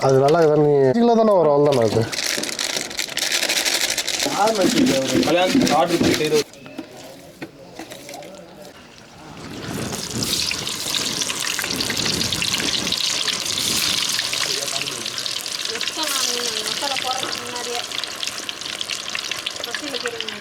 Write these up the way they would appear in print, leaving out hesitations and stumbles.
அது நல்லா இருக்குது. நீ 5 கிலோ தானே வரும், அவ்வளோதானே அது. கல்யாணத்துக்கு ஆர்டர் பண்ணிட்டு மசாலா போடுறதுக்கு முன்னாடியே பசி வைக்கிறீங்க.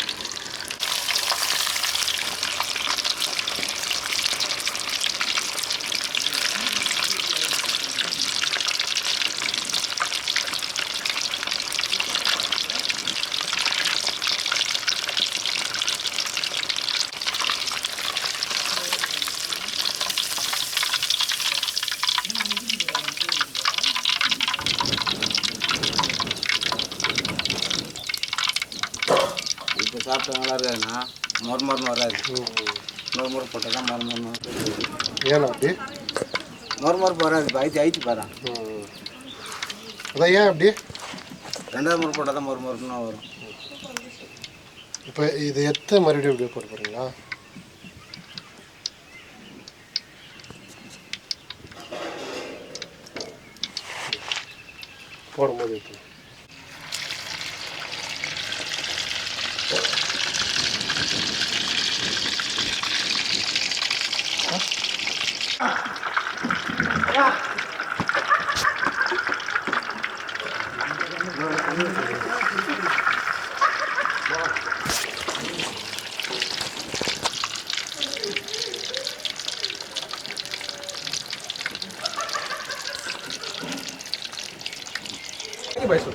இப்போ சாப்பிட்டா நல்லா இருக்காதுண்ணா, மொறுமொறுன்னு வராது. மொறுமொறு போட்டால் தான் மொறுமொறுன்னு. ஏன்னா அப்படி மொறுமொறுப்பு வராது. இப்போ ஐத்தி பாரு. அதான் ஏன் அப்படி? 2வது முறை போட்டால் தான் மொறுமொறுன்னு வரும். இப்போ இது எத்த மறுபடியும் இப்படியே போட்டு போகிறீங்களா? போடும்போது இப்போ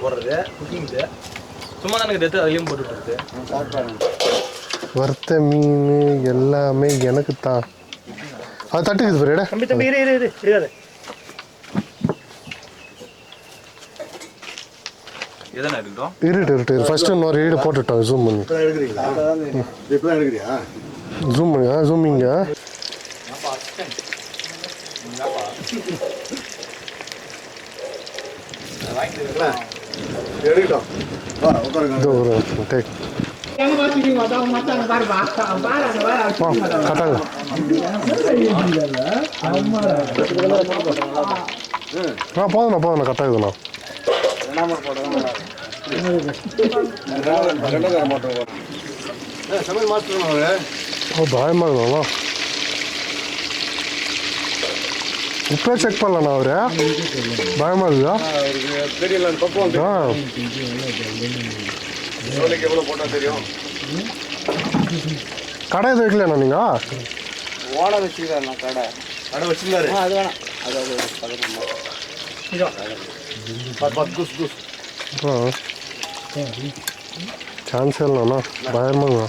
போடுறது குக்கிங்க்கு சும்மா தான் எனக்கு எடுத்து அதுலேயும் போட்டுட்டு வறுத்த மீன் எல்லாமே எனக்கு தான். அது தட்டுக்குது பாரு. தம்பி தம்பி இருக்காது. எதனா இருக்கட்டும். இருட்டு ஃபர்ஸ்ட் இன்னொரு ஈடு போட்டுட்டோம். ஜூம் பண்ணி ஜூம் பண்ணி ஜூமிங்க. டேக் கட்டாங்க. போதுண்ணா கட்டாகுதுண்ணா. பயமா இருக்குண்ணா. இப்போ செக் பண்ணலண்ணா அவரு. பயமா இருக்குதா? கடை எதுவும் வைக்கலண்ணா நீங்க? ஓலை வச்சுருக்காருண்ணா. கடை வச்சுருந்தாரு. அது வேணாம். சான்ஸ் இல்லைண்ணா. பயமாங்கண்ணா.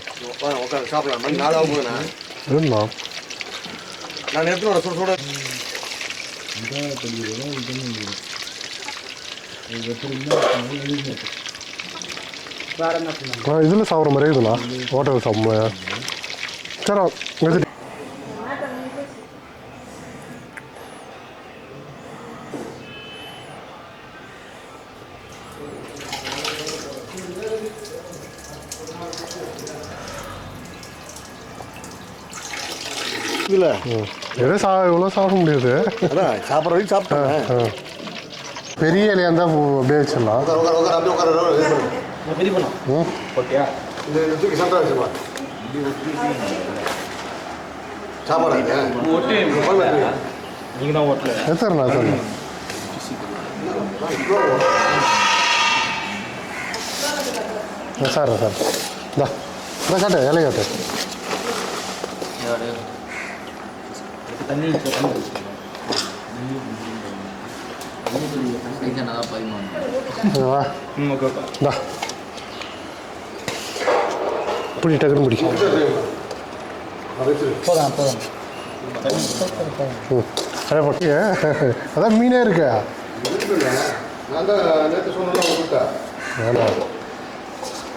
இருந்தா நான் எடுத்துனோட சுட இதில் சாப்பிட்ற மாதிரி இருக்குதுண்ணா. ஹோட்டல் சாப்பிட்ற சரி எடுத்துட்டு இல்லை எதோ இவ்வளோ சாப்பிட முடியாது. சாப்பிட்ற வரைக்கும் சாப்பிட்டேன். பெரிய இலையாக இருந்தால் அப்படியே வச்சிடலாம். எத்தனை சார் இந்த காட்டு இலை காட்டு. பிடி டக்குன்னு பிடிக்கும். அதான் மீனே இருக்கா?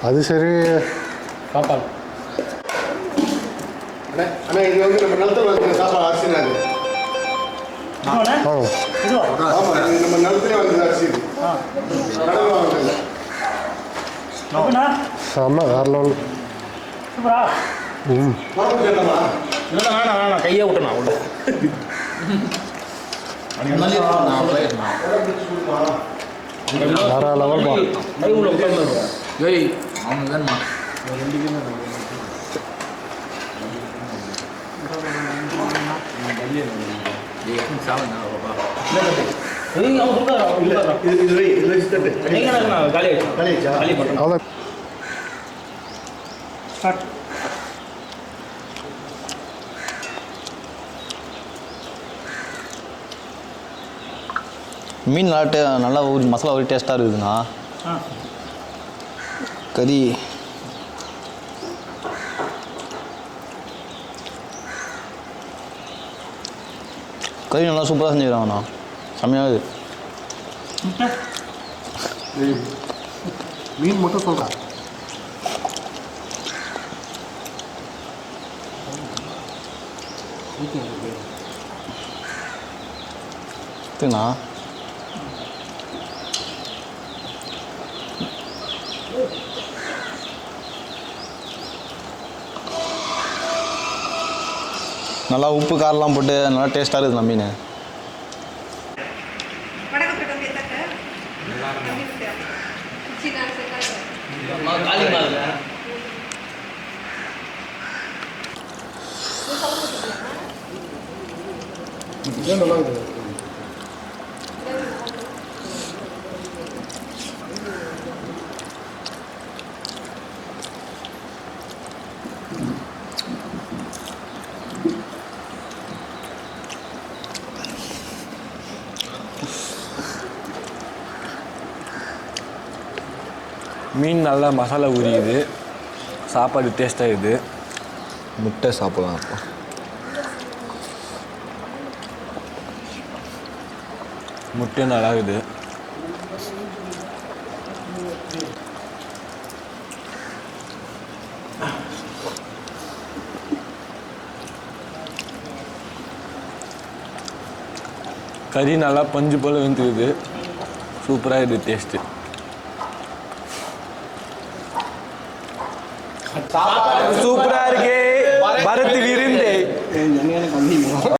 அது சரி. அண்ணா இது வந்து நம்ம நிலத்தில் வந்து சாப்பாடு அரிசினா அது. ஆமாம் நம்ம நிலத்திலே வந்து அரிசி இது. கடவுள் வாங்குறது. ஆமாம் வேறு லெவல். வேணாம் கையை விட்டணும் உள்ள. வேற லெவல்ப்பா. ஏய் அவங்க வேணுமா அதான் மீன் நல்லா ஊறி மசாலா ஊறி டேஸ்ட்டாக இருக்குதுண்ணா. கறி கறி நல்லா சூப்பராக செஞ்சுக்கிறாங்கண்ணா. செம்மையாக மீன் மட்டும் சொல்கிறேன். இருக்குண்ணா. நல்லா உப்பு காரெலாம் போட்டு நல்லா டேஸ்ட்டாக இருக்குதுண்ணா மீன். நல்லா இருக்குது. மீன் நல்லா மசாலா ஊறிக்குது, சாப்பாடு டேஸ்ட்டாக இருக்குது. முட்டை சாப்பிட்லாம். அப்போ முட்டை நல்லா இருக்குது. கறி நல்லா பஞ்சு போல் வெந்துக்குது, சூப்பராக இருக்குது டேஸ்ட்டு. சூப்பராக இருக்கு பரத் வீர